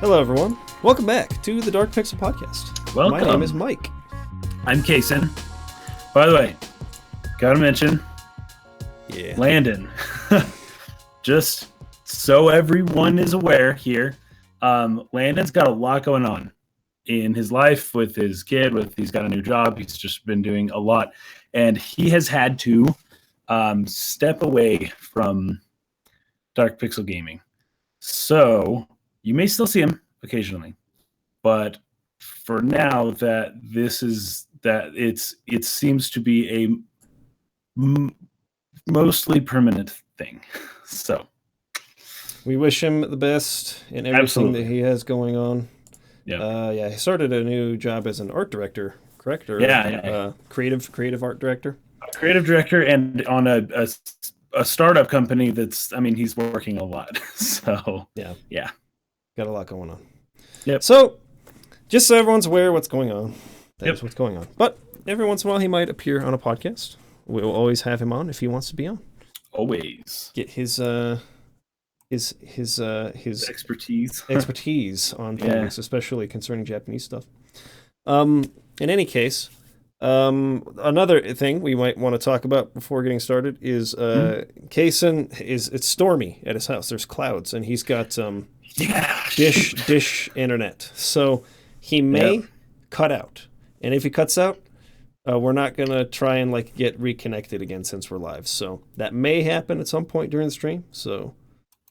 Hello, everyone. Welcome back to the Dark Pixel Podcast. Welcome. My name is Mike. I'm Kason. By the way, gotta mention, Landon. Just so everyone is aware here, Landon's got a lot going on in his life with his kid. He's got a new job. He's just been doing a lot, and he has had to step away from Dark Pixel Gaming. So you may still see him occasionally, but for now, it seems to be a mostly permanent thing. So we wish him the best in everything that he has going on. Yeah. He started a new job as an art director, correct? Or, creative art director. Creative director, and on a startup company he's working a lot. So yeah. Got a lot going on. Yep. So, just so everyone's aware of what's going on, that's what's going on. But every once in a while, he might appear on a podcast. We'll always have him on if he wants to be on. Always Get his expertise on things, especially concerning Japanese stuff. In any case, another thing we might want to talk about before getting started is Kason it's stormy at his house. There's clouds, and he's got dish internet, so he may cut out. And if he cuts out, we're not gonna try and get reconnected again since we're live. So that may happen at some point during the stream. So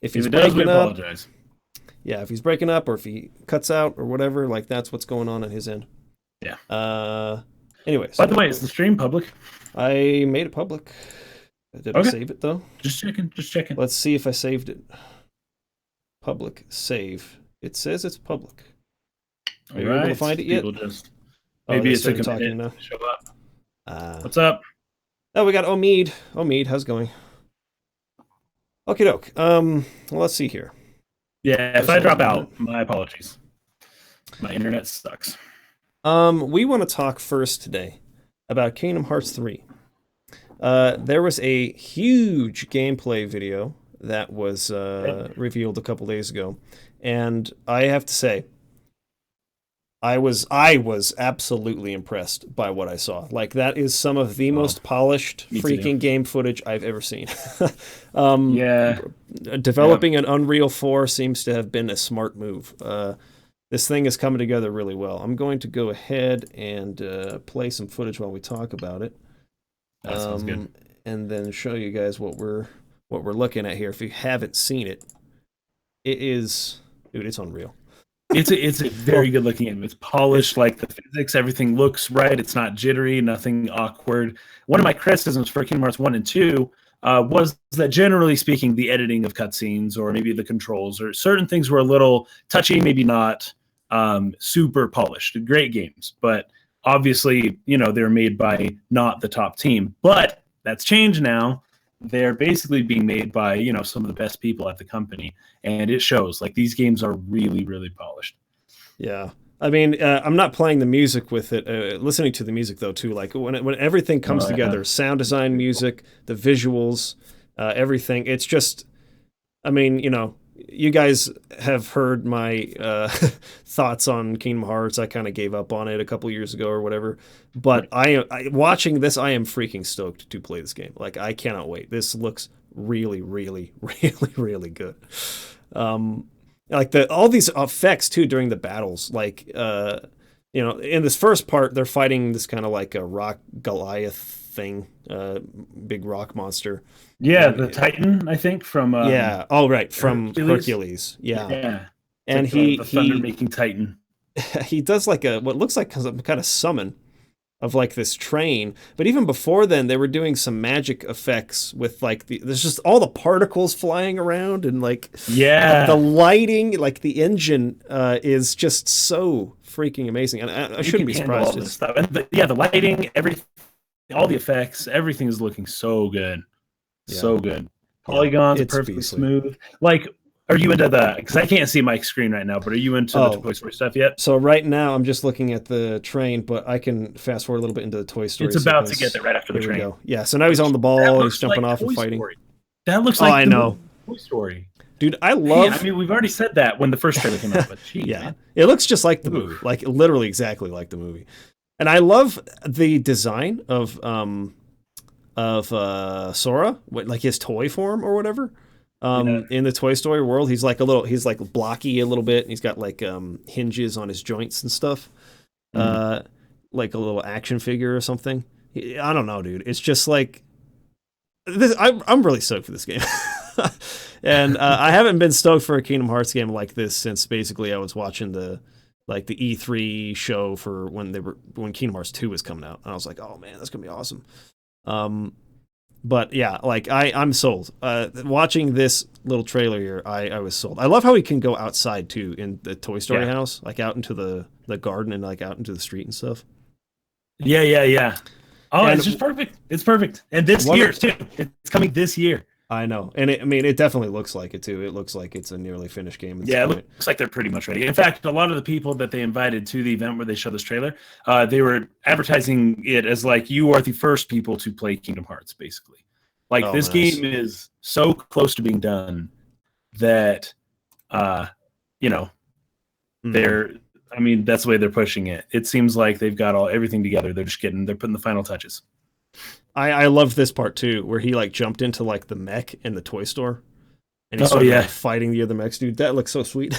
if he's breaking up, apologize. Yeah, if he's breaking up or if he cuts out or whatever, that's what's going on his end. Yeah. Anyways. By the way, is the stream public? I made it public. Did I save it though? Just checking. Let's see if I saved it. Public save. It says it's public. Are you able to find it yet? Maybe it's talking now. To show up. What's up? Oh, we got Omid. Omid, how's it going? Okie doke. Well, let's see here. Yeah, if I drop out, my apologies. My internet sucks. We want to talk first today about Kingdom Hearts 3. There was a huge gameplay video that was revealed a couple days ago, and I have to say, I was absolutely impressed by what I saw. That is some of the most polished freaking game footage I've ever seen. Developing an Unreal 4 seems to have been a smart move. This thing is coming together really well. I'm going to go ahead and play some footage while we talk about it. That sounds good. And then show you guys what we're looking at here. If you haven't seen it, it's unreal. It's a very good looking game. It's polished, the physics, everything looks right. It's not jittery, nothing awkward. One of my criticisms for Kingdom Hearts 1 and 2 was that, generally speaking, the editing of cutscenes or maybe the controls or certain things were a little touchy, maybe not super polished. Great games, but obviously, they're made by not the top team. But that's changed now. They're basically being made by, some of the best people at the company. And it shows. These games are really, really polished. Yeah. I mean, I'm not playing the music with it. Listening to the music, though, too. When everything comes together, sound design, music, the visuals, everything. It's just, you guys have heard my thoughts on Kingdom Hearts. I kind of gave up on it a couple years ago or whatever. But watching this, I am freaking stoked to play this game. I cannot wait. This looks really, really, really, really good. All these effects too during the battles. In this first part, they're fighting this kind of a rock Goliath thing, big rock monster. Yeah, the Titan, I think, from from Hercules. Yeah. And the thunder-making Titan. He does what looks like some kind of summon of this train, but even before then they were doing some magic effects with there's just all the particles flying around and the lighting, the engine is just so freaking amazing, and I shouldn't be surprised. The lighting, all the effects, everything is looking so good. So good. Polygons are perfectly smooth. Are you into because I can't see my screen right now, but are you into the Toy Story stuff yet? So right now I'm just looking at the train, but I can fast forward a little bit into the Toy Story. It's about to get there right after the train. Yeah, so now he's on the ball, he's jumping off and fighting. That looks like Toy Story. Dude, I Hey, I love. mean, we've already said that when the first trailer came out, but geez, Yeah, man. it looks just like the movie, Oof. like literally exactly like the movie. And I love the design of Sora, like his toy form or whatever. Yeah. In the Toy Story world, he's like blocky a little bit, and he's got like hinges on his joints and stuff, Mm. uh, like a little action figure or something. I don't know, dude. It's just like this. I'm really stoked for this game, and I haven't been stoked for a Kingdom Hearts game like this since basically I was watching the E3 show for when Kingdom Hearts 2 was coming out, and I was like, oh man, that's gonna be awesome. Um, but yeah, like I'm sold. Watching this little trailer here, I was sold. I love how he can go outside too in the Toy Story Yeah. house, like out into the garden and like out into the street and stuff. Yeah, yeah, yeah. Oh, And it's just perfect. It's perfect. And this one, year too. It's coming this year. I know, and I mean, it definitely looks like it too. It looks like it's a nearly finished game at this Yeah, it point. looks like they're pretty much ready. In fact, a lot of the people that they invited to the event where they showed this trailer, they were advertising it as like you are the first people to play Kingdom Hearts, basically. Like Oh, this nice. game is so close to being done that you know, Mhm. they're I mean, that's the way they're pushing it. It seems like they've got everything together. They're putting the final touches. I love this part too, where he like jumped into like the mech in the toy store, and he Oh started like yeah. fighting the other mechs. Dude, that looks so sweet.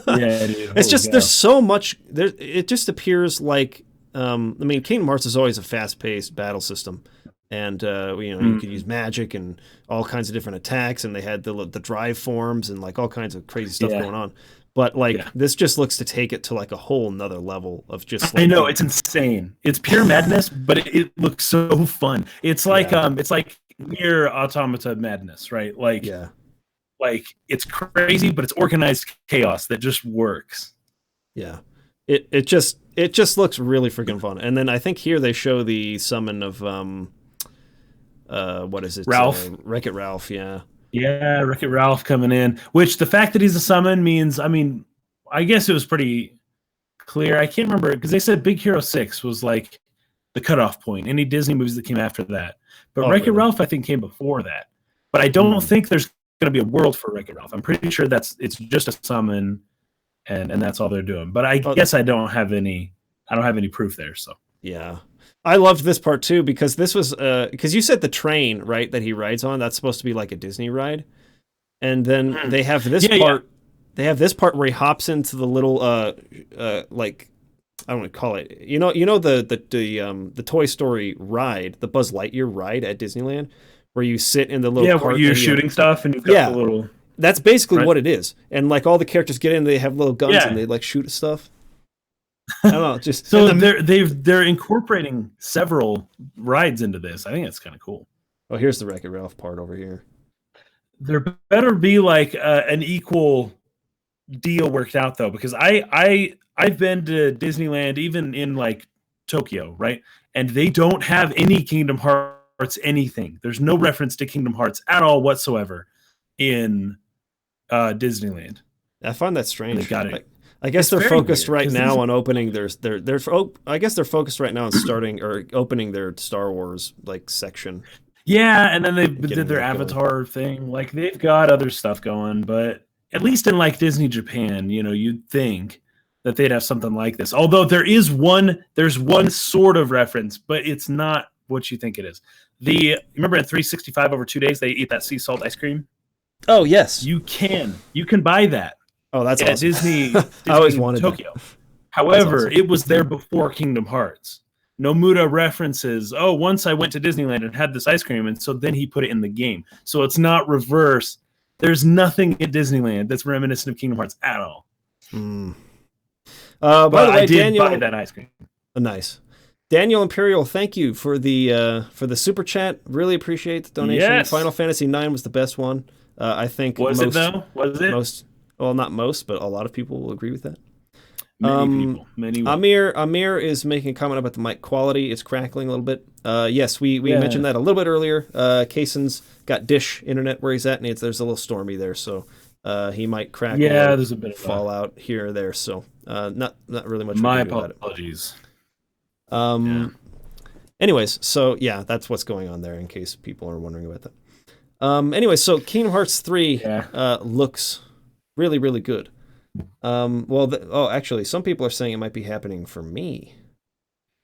Yeah, dude. It's Holy just there's cow. so much there. It just appears like I mean, Kingdom Hearts is always a fast-paced battle system, and you could use Mm, magic and all kinds of different attacks, and they had the drive forms and like all kinds of crazy stuff yeah. going on. But like Yeah. this just looks to take it to like a whole nother level of just I like know being it's insane. It's pure madness, but it looks so fun. yeah, It's like near automata madness, right? yeah. Like it's crazy, but it's organized chaos that just works. Yeah. It just looks really freaking fun. And then I think here they show the summon of what is it? Ralph, Wreck-It Ralph, yeah. yeah, Wreck-It Ralph coming in. Which the fact that he's a summon means, I mean, I guess it was pretty clear. I can't remember because they said Big Hero 6 was like the cutoff point. Any Disney movies that came after that, but Oh, Wreck-It really? Ralph I think came before that. But I don't Hmm. think there's going to be a world for Wreck-It Ralph. I'm pretty sure it's just a summon, and that's all they're doing. But I Oh, guess I don't have any proof there. So yeah. I loved this part too because this was because you said the train, right, that he rides on, that's supposed to be like a Disney ride. And then mm. they have this Yeah, yeah, part where he hops into the little like I don't want to call it. You know the Toy Story ride, the Buzz Lightyear ride at Disneyland, where you sit in the little yeah. Where cart you're and you shooting stuff and you've got the yeah, little that's basically right. what it is. And like all the characters get in, they have little guns and Yeah. they like shoot at stuff. I don't know, just and So the they're incorporating several rides into this. I think that's kind of cool. oh here's the Wreck-It Ralph part over here. There better be like an equal deal worked out though, because I've been to Disneyland even in like Tokyo, right? And they don't have any Kingdom Hearts anything. There's no reference to Kingdom Hearts at all whatsoever in Disneyland. I find that And they strange. got Like it. I guess It's they're very focused weird right because these now on opening I guess they're focused right now on starting or opening their Star Wars like section yeah, and then they and did getting their that going. Avatar thing. Like they've got other stuff going, but at least in like Disney Japan, you'd think that they'd have something like this. Although there's one sort of reference, but it's not what you think it is. Remember in 365 over 2 days they eat that sea salt ice cream? Oh yes. You can buy that Oh, that's at awesome. Disney I always Disney wanted that. Tokyo. That's However, awesome. it was there before Kingdom Hearts. Nomura references, oh, once I went to Disneyland and had this ice cream, and so then he put it in the game. So it's not reverse. There's nothing at Disneyland that's reminiscent of Kingdom Hearts at all. Mm. By But the I way, did buy Daniel, that ice cream. nice. Daniel Imperial, thank you for the super chat. Really appreciate the donation. Final Yes. Fantasy IX was the best one. I think Was it though? Was it? most well not most, but a lot of people will agree with that. Many people. Many will. Amir is making a comment about the mic quality. It's crackling a little bit. Yes, we mentioned Yeah. that a little bit earlier. Kaysen's got dish internet where he's at, and there's a little stormy there, so he might crackle Yeah, or there's a bit of fall out here or there. So not really much we my can do about it. apologies. Yeah. Um, anyways, so yeah, that's what's going on there. In case people are wondering about that. Anyway, so Kingdom Hearts 3 Yeah. looks really, really good. Actually, some people are saying it might be happening for me.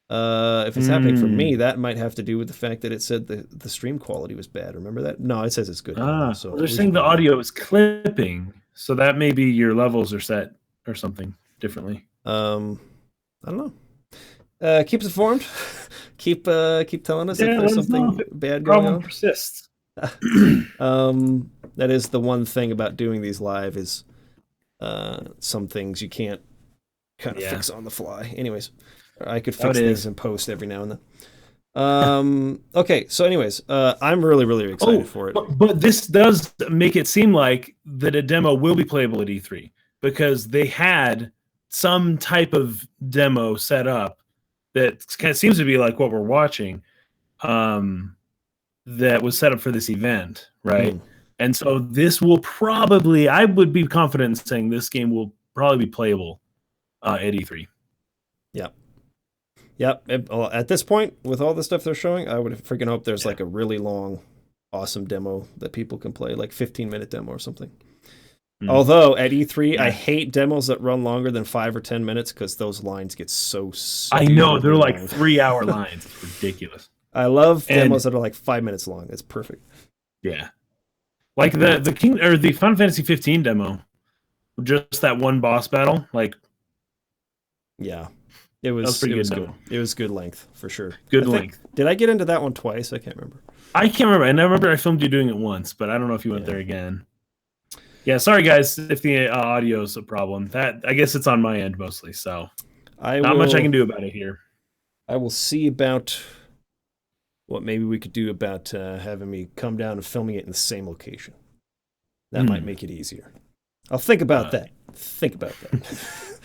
If it's happening for me, Hmm. that might have to do with the fact that it said the stream quality was bad. Remember that? No, it says it's good now, though, so Well, they're we should saying be the good. audio is clipping, so that maybe your levels are set or something differently. Um, I don't know. Keep us informed. Keep telling us if Yeah, there's let us know if something the bad going problem on. persists. That is the one thing about doing these live is some things you can't kind of Yeah, fix on the fly. Anyways, I could how it fix things is. in post every now and then. Okay, so anyways, I'm really, really excited Oh, for it. but this does make it seem like that a demo will be playable at E3 because they had some type of demo set up that kind of seems to be like what we're watching. Um, that was set up for this event, Hmm. right? And so this will probably, I would be confident in saying this game will probably be playable at E3. Yep. Yep. Well, at this point, with all the stuff they're showing, I would freaking hope there's Yeah. like a really long, awesome demo that people can play, like 15-minute demo or something. Mm. Although at E3, I Yeah. hate demos that run longer than 5 or 10 minutes because those lines get so I know they're stupidly like long. 3 hour lines. It's ridiculous. I love And demos that are like 5 minutes long. It's perfect. yeah, like the King or the Final Fantasy 15 demo, just that one boss battle, like Yeah, it that was was pretty it good was good. demo. It was good length for sure. I Good think length. did I get into that one twice? I can't remember. I can't remember. And I remember I filmed you doing it once, but I don't know if you went Yeah, there again. Yeah, sorry guys if the audio is a problem. That I guess it's on my end mostly. So I not much I will. can do about it here. I will see about what maybe we could do about having me come down and filming it in the same location. That might Hmm. make it easier. I'll think about Uh, that. Think about that.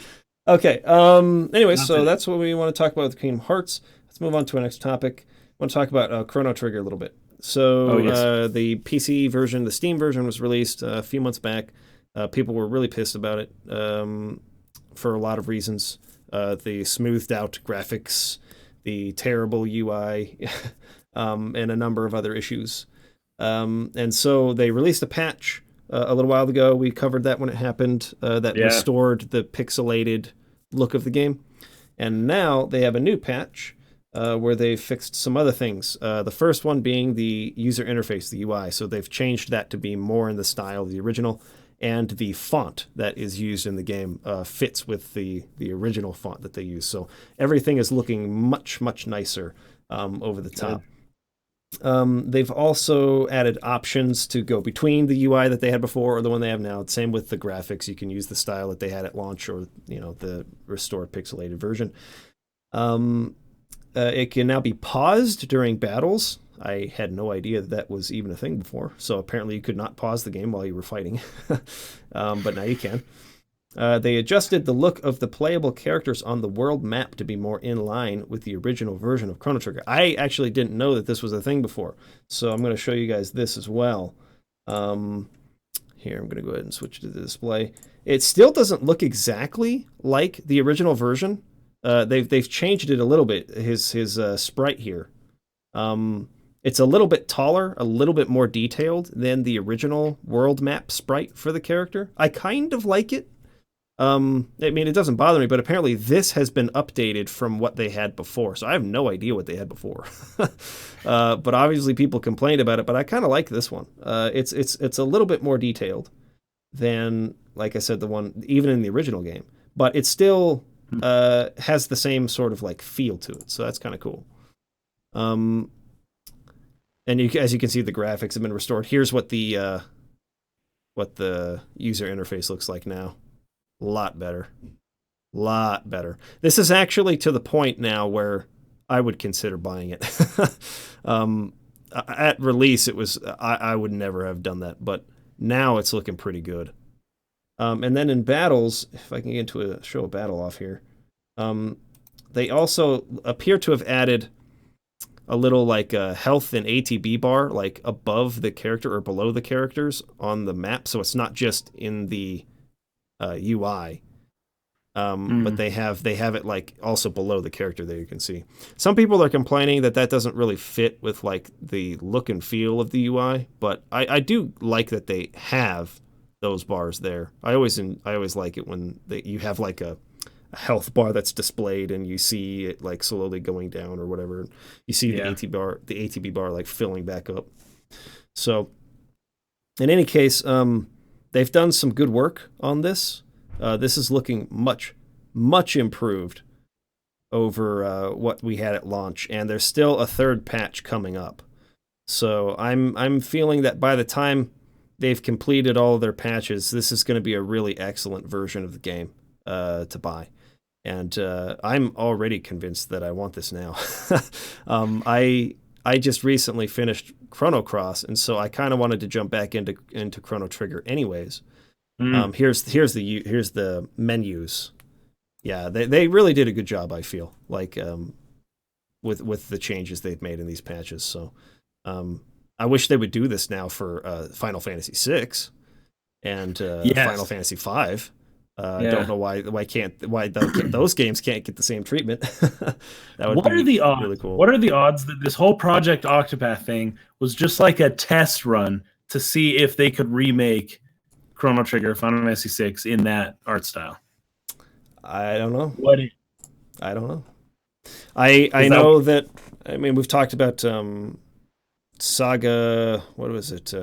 Okay. Anyway, not so today. that's what we want to talk about with Kingdom Hearts. Let's move on to our next topic. I want to talk about Chrono Trigger a little bit. Oh So yes. the PC version, the Steam version, was released a few months back. People were really pissed about it for a lot of reasons. The smoothed out graphics, the terrible UI, and a number of other issues. And so they released a patch a little while ago. We covered that when it happened. That Yeah. restored the pixelated look of the game. And now they have a new patch where they've fixed some other things. The first one being the user interface, the UI. So they've changed that to be more in the style of the original. And the font that is used in the game fits with the original font that they use. So everything is looking much, much nicer over the top. They've also added options to go between the UI that they had before or the one they have now. Same with the graphics. You can use the style that they had at launch or the restored pixelated version. It can now be paused during battles. I had no idea that was even a thing before. So apparently you could not pause the game while you were fighting, but now you can. They adjusted the look of the playable characters on the world map to be more in line with the original version of Chrono Trigger. I actually didn't know that this was a thing before, so I'm going to show you guys this as well. Here, I'm going to go ahead and switch to the display. It still doesn't look exactly like the original version. They've changed it a little bit. His sprite here. It's a little bit taller, a little bit more detailed than the original world map sprite for the character. I kind of like it. I mean, it doesn't bother me, but apparently this has been updated from what they had before. So I have no idea what they had before. But obviously people complained about it, but I kind of like this one. It's a little bit more detailed than, like I said, the one even in the original game, but it still has the same sort of like feel to it. So that's kind of cool. And as you can see, the graphics have been restored. Here's what the user interface looks like now. A lot better. Lot better. This is actually to the point now where I would consider buying it. At release, it was I would never have done that, but now it's looking pretty good. And then in battles, if I can get into show a battle off here, they also appear to have added a little like health and ATB bar like above the character or below the characters on the map, so it's not just in the UI. But they have it like also below the character there you can see. Some people are complaining that doesn't really fit with like the look and feel of the UI, but I do like that they have those bars there. I always like it when you have like a health bar that's displayed and you see it like slowly going down or whatever. You see the ATB bar like filling back up. So in any case, they've done some good work on this. This is looking much improved over what we had at launch, and there's still a third patch coming up. So I'm feeling that by the time they've completed all of their patches, this is going to be a really excellent version of the game to buy. And I'm already convinced that I want this now. I just recently finished Chrono Cross, and so I kind of wanted to jump back into Chrono Trigger anyways. Here's the menus. Yeah, they really did a good job, I feel like, with the changes they've made in these patches. So I wish they would do this now for Final Fantasy VI and Final Fantasy V. Don't know why those games can't get the same treatment. What are the odds? Really cool. What are the odds that this whole Project Octopath thing was just like a test run to see if they could remake Chrono Trigger, Final Fantasy VI in that art style? I don't know. I don't know. I know that. I mean, we've talked about Saga. What was it?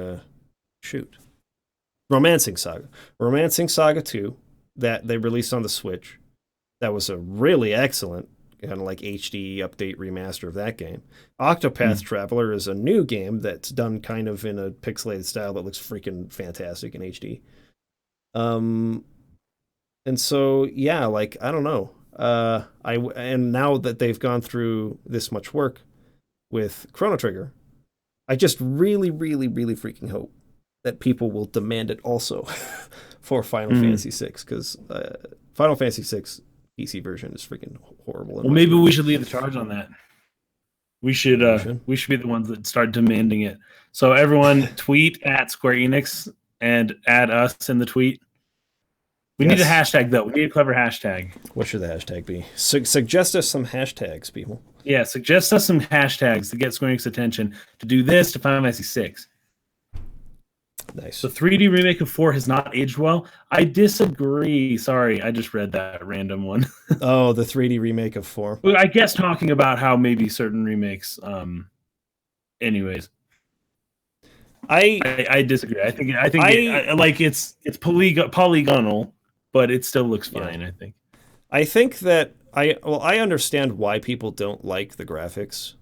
Romancing Saga 2 that they released on the Switch. That was a really excellent kind of like HD update remaster of that game. Octopath Traveler is a new game that's done kind of in a pixelated style that looks freaking fantastic in HD. And so yeah, like I don't know. And now that they've gone through this much work with Chrono Trigger, I just really freaking hope that people will demand it also for Final Fantasy VI, because Final Fantasy VI PC version is freaking horrible. Well, maybe we should lead the charge on that. We should be the ones that start demanding it. So everyone tweet at Square Enix and add us in the tweet. We need a hashtag, though. We need a clever hashtag. What should the hashtag be? Suggest us some hashtags, people. Yeah, suggest us some hashtags to get Square Enix attention to do this to Final Fantasy VI. Nice. The 3D remake of 4 has not aged well. I disagree. Sorry, I just read that random one. Oh, the 3D remake of 4. I guess talking about how maybe certain remakes. Anyways, I disagree. I think it's polygonal, but it still looks fine. Yeah. I think that I understand why people don't like the graphics.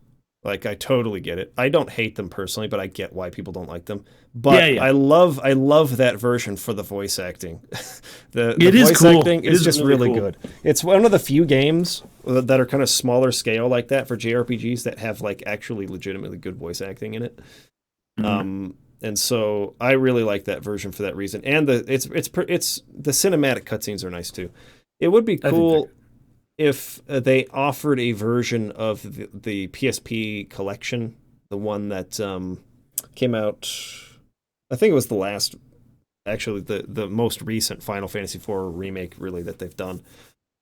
Like, I totally get it. I don't hate them personally, but I get why people don't like them. But I love that version for the voice acting. the voice acting is just really cool. Good. It's one of the few games that are kind of smaller scale like that for JRPGs that have like actually legitimately good voice acting in it. And so I really like that version for that reason. And the cinematic cutscenes are nice too. It would be cool if they offered a version of the PSP collection, the one that came out, I think it was the most recent Final Fantasy IV remake, really, that they've done.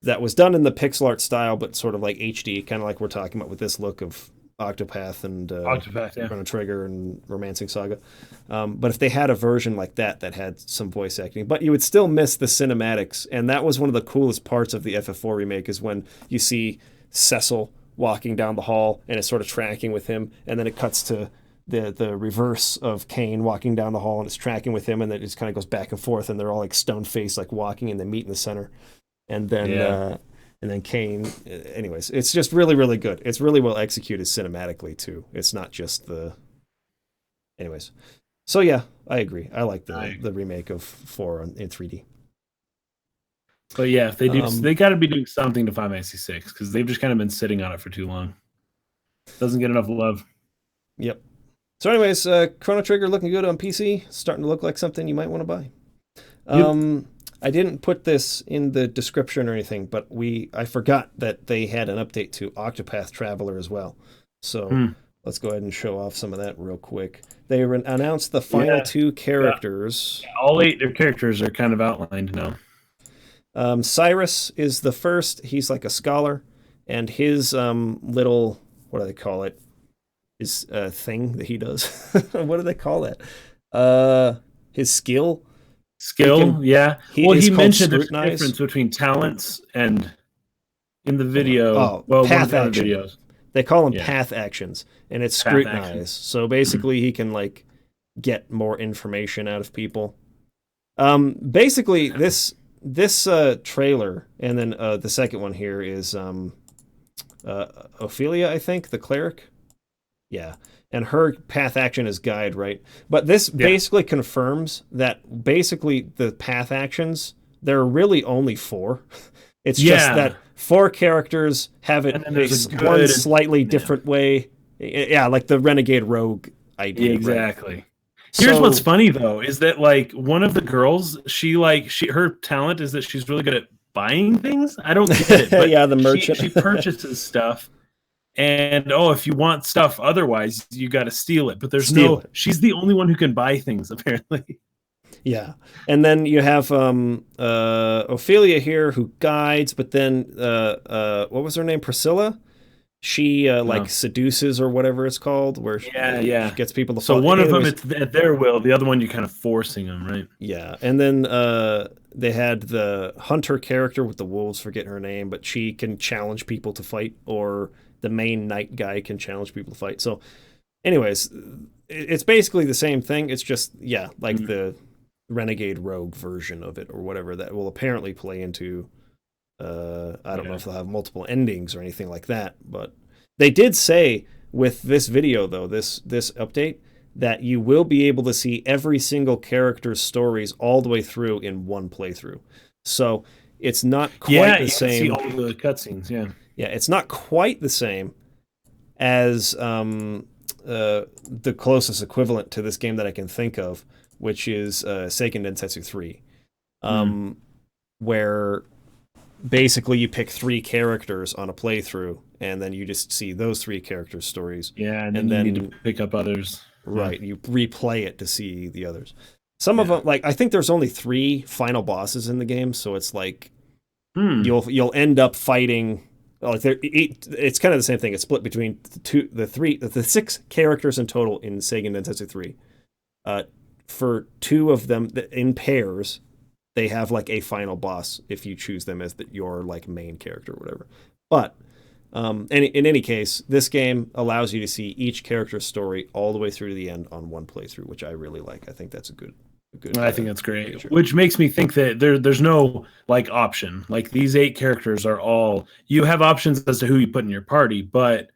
That was done in the pixel art style, but sort of like HD, kind of like we're talking about with this look of Octopath and Chrono Trigger and Romancing Saga. But if they had a version like that had some voice acting, but you would still miss the cinematics, and that was one of the coolest parts of the FF4 remake is when you see Cecil walking down the hall and it's sort of tracking with him, and then it cuts to the reverse of Kane walking down the hall and it's tracking with him, and then it just kind of goes back and forth, and they're all like stone-faced, like walking, and they meet in the center. And then and then Kane, anyways, it's just really good. It's really well executed cinematically too. It's not just anyways. So yeah, I agree. I like the remake of 4 in 3D. But yeah, if they do, they got to be doing something to Final Fantasy 6 because they've just kind of been sitting on it for too long. Doesn't get enough love. Yep. So anyways, Chrono Trigger looking good on PC. Starting to look like something you might want to buy. Yep. I didn't put this in the description or anything, but I forgot that they had an update to Octopath Traveler as well. So let's go ahead and show off some of that real quick. They announced the final 2 characters. Yeah, all 8 their characters are kind of outlined now. Cyrus is the first. He's like a scholar, and his little, what do they call it? His thing that he does. What do they call it? His skill. Skill, yeah. He Well, is he called mentioned there's a scrutinize. difference between talents and in the video. Oh, well, one path of the other action. videos. They call him Yeah. path actions, and it's Path scrutinize. action. So basically, he can like get more information out of people. Basically, this trailer, and then the second one here is Ophelia, I think, the cleric. Yeah, and her path action is guide, right? But this basically confirms that basically the path actions, there are really only 4. It's just that 4 characters have it one slightly different way. Yeah, like the renegade rogue idea. Exactly. Right? Here's what's funny though, is that like one of the girls, her talent is that she's really good at buying things. I don't get it. But yeah, the merchant. She purchases stuff. And if you want stuff otherwise, you got to steal it. But she's the only one who can buy things, apparently. Yeah. And then you have Ophelia here who guides, but then what was her name? Priscilla? She seduces or whatever it's called, where she gets people to follow. So one of them it's at their will, the other one you're kind of forcing them, right? Yeah. And then they had the hunter character with the wolves, forget her name, but she can challenge people to fight, or the main knight guy can challenge people to fight. So anyways, it's basically the same thing. It's just, the renegade rogue version of it or whatever that will apparently play into I don't know if they'll have multiple endings or anything like that, but they did say with this video though, this update, that you will be able to see every single character's stories all the way through in one playthrough. So it's not quite the same. You can see all the cutscenes, Yeah, it's not quite the same as the closest equivalent to this game that I can think of, which is Seiken Densetsu 3, where basically you pick 3 characters on a playthrough, and then you just see those 3 characters' stories. Yeah, and then you need to pick up others. Right, you replay it to see the others. Some of them, like I think there's only 3 final bosses in the game, so it's like you'll end up fighting. Like it's kind of the same thing. It's split between the 6 characters in total in Seiken Densetsu 3. For 2 of them in pairs, they have like a final boss if you choose them as your like main character or whatever. But in any case, this game allows you to see each character's story all the way through to the end on one playthrough, which I really like. I think that's a good. I think that's great. Feature. Which makes me think that there's no like option. Like these 8 characters are all, you have options as to who you put in your party, but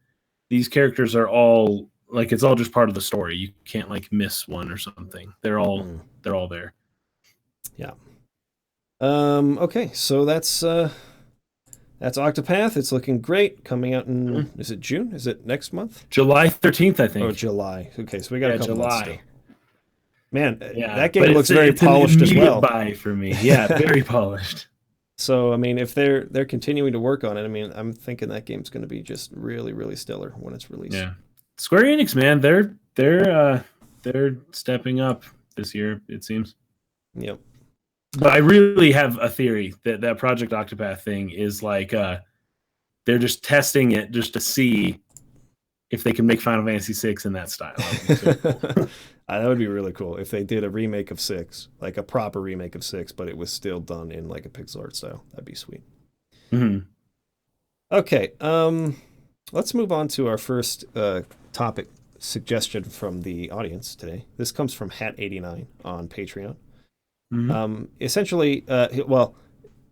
these characters are all like, it's all just part of the story. You can't like miss one or something. They're all there. Yeah. Okay, so that's Octopath. It's looking great. Coming out in is it June? Is it next month? July 13th, I think. Oh, July. Okay, so we got a couple months still. Man, yeah, that game looks very polished as well. Buy for me. Yeah, very polished. So I mean, if they're continuing to work on it, I mean, I'm thinking that game's going to be just really, really stellar when it's released. Yeah, Square Enix, man, they're stepping up this year, it seems. Yep. But I really have a theory that Project Octopath thing is like they're just testing it just to see if they can make Final Fantasy VI in that style. That would be really cool if they did a remake of 6, like a proper remake of 6, but it was still done in like a pixel art style. That'd be sweet. Mm-hmm. Okay, let's move on to our first topic suggestion from the audience today. This comes from Hat89 on Patreon. Mm-hmm. Essentially, well,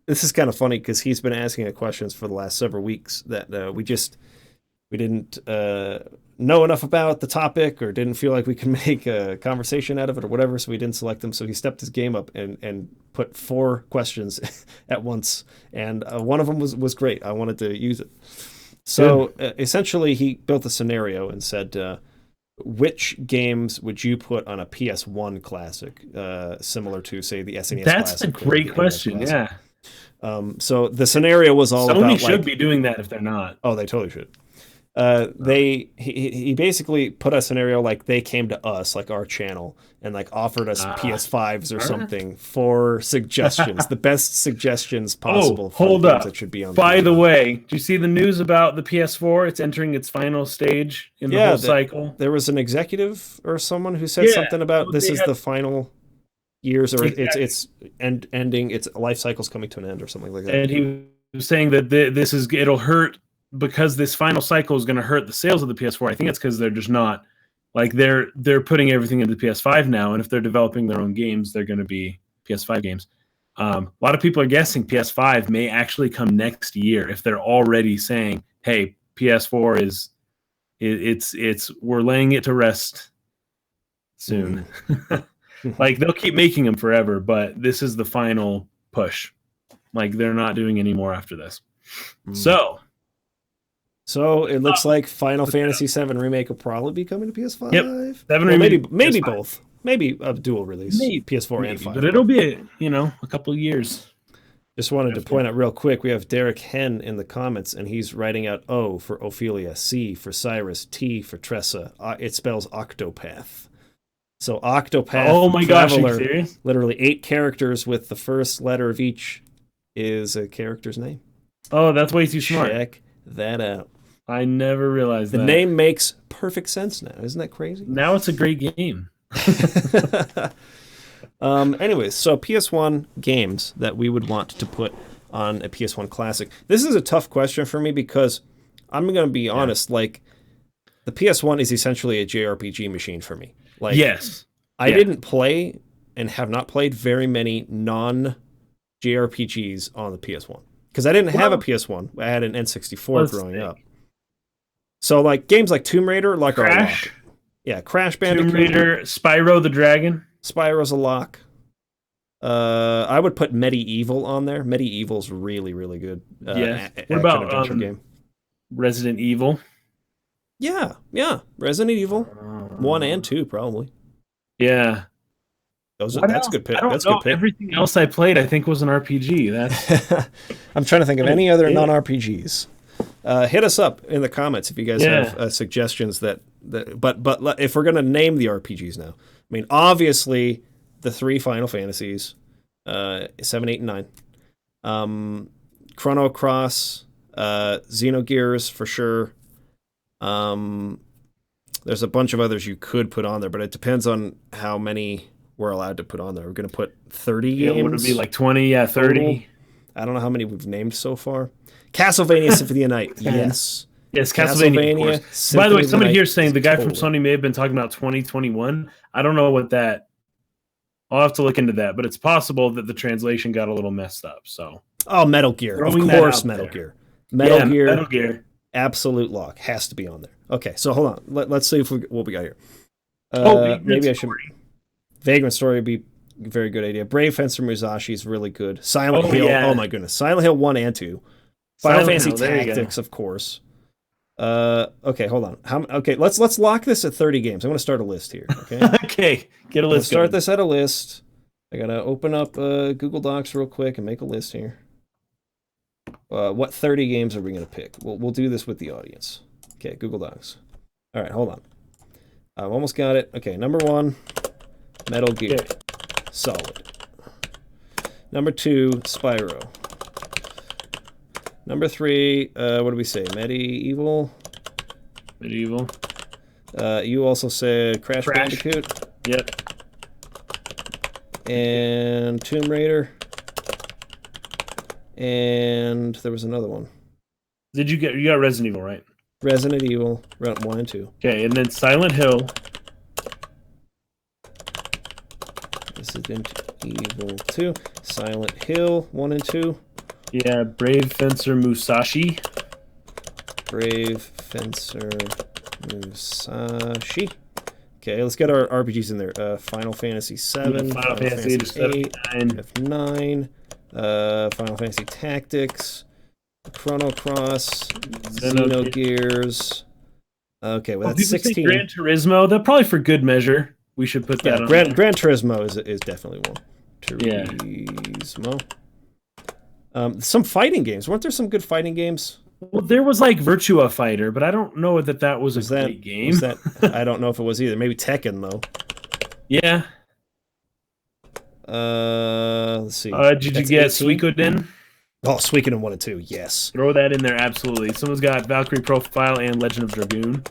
this is kind of funny because he's been asking questions for the last several weeks that we didn't know enough about the topic or didn't feel like we could make a conversation out of it or whatever, so we didn't select them. So he stepped his game up and put 4 questions at once, and one of them was great. I wanted to use it. So essentially, he built a scenario and said, which games would you put on a PS1 classic, similar to, say, the SNES That's classic? That's a great question, yeah. So the scenario was all about... Sony should be doing that if they're not. Oh, they totally should. He basically put a scenario like they came to us, like our channel, and like offered us PS5s or something for suggestions, the best suggestions possible for hold the games up. that should be on. By the way, do you see the news about the PS4? It's entering its final stage in the whole cycle. There was an executive or someone who said something about this is the final years, or it's ending, its life cycle's coming to an end or something like that. And he was saying that it'll hurt because this final cycle is going to hurt the sales of the PS4. I think it's because they're just not like they're putting everything into the PS5 now, and if they're developing their own games, they're going to be PS5 games. A lot of people are guessing PS5 may actually come next year if they're already saying, "Hey, PS4 is it's we're laying it to rest soon." Like they'll keep making them forever, but this is the final push. Like they're not doing any more after this. So it looks like Final Fantasy VII Remake will probably be coming to PS5. Yep. Maybe both. Maybe a dual release, PS4 and 5. But it'll be a couple of years. Just wanted to point out real quick, we have Derek Henn in the comments, and he's writing out O for Ophelia, C for Cyrus, T for Tressa. It spells Octopath. So Octopath. Oh my gosh, are you Traveler, serious? literally 8 characters with the first letter of each is a character's name. Oh, that's way too smart. Check that out. I never realized that. The name makes perfect sense now. Isn't that crazy? Now it's a great game. Anyways, so PS1 games that we would want to put on a PS1 Classic. This is a tough question for me because I'm going to be honest, like the PS1 is essentially a JRPG machine for me. Like, yes. I didn't play and have not played very many non-JRPGs on the PS1 because I didn't have a PS1. I had an N64 growing up. So like games like Tomb Raider, like Crash. Yeah, Crash Bandicoot. Tomb Raider, Spyro the Dragon. Spyro's a lock. I would put Medieval on there. Medieval's really, really good. What about game? Resident Evil? Yeah. Resident Evil 1 and 2 probably. Yeah. That's good pick. That's good pick. Everything else I played, I think, was an RPG. That's. I'm trying to think of any other non-RPGs. Hit us up in the comments if you guys have suggestions but if we're gonna name the RPGs now, I mean obviously the 3 Final Fantasies, 7, 8, and 9, Chrono Cross, Xenogears for sure. There's a bunch of others you could put on there, but it depends on how many we're allowed to put on there. We're gonna put 30 games. Would it be like 20? Yeah, 30. Total. I don't know how many we've named so far. Castlevania Symphony of the Night. Yes. Yes, Castlevania. By the way, somebody here saying the guy from Sony may have been talking about 2021. I don't know what that. I'll have to look into that, but it's possible that the translation got a little messed up. So. Oh, Metal Gear. Of course, Metal Gear. Metal Gear. Absolute lock. Has to be on there. Okay, so hold on. Let's see what we got here. Maybe I should. Vagrant Story would be a very good idea. Brave Fencer Musashi is really good. Silent Hill. Yeah. Oh my goodness. Silent Hill 1 and 2. Final Fantasy Tactics, of course. Okay, hold on. Let's lock this at 30 games. I'm going to start a list here. Okay. Okay, get a list. Let's start this at a list. I gotta open up Google Docs real quick and make a list here. What 30 games are we going to pick? We'll do this with the audience. Okay, Google Docs. All right, hold on. I've almost got it. Okay, number 1, Metal Gear. Okay. Solid. Number 2, Spyro. Number 3, what do we say? Medieval. You also said Crash Bandicoot. Yep. And Tomb Raider. And there was another one. You got Resident Evil, right? Resident Evil 1 and 2. Okay, and then Silent Hill. Resident Evil 2. Silent Hill 1 and 2. Yeah, Brave Fencer Musashi. Brave Fencer Musashi. Okay, let's get our RPGs in there. Final Fantasy 7, Final Fantasy 8, F9, Final Fantasy Tactics, Chrono Cross, Xenogears. Okay, well that's 16. Gran Turismo. That probably for good measure. We should put that on. Gran Turismo is definitely one. Turismo. Some fighting games. Weren't there some good fighting games Well, there was like Virtua Fighter, but I don't know that was Was a that great game. was that? I don't know if it was either. Maybe Tekken though. Yeah. Let's see. Did you That's get 18. Suikoden? Oh, Suikoden 1 and 2. Yes. Throw that in there, absolutely. Someone's got Valkyrie Profile and Legend of Dragoon.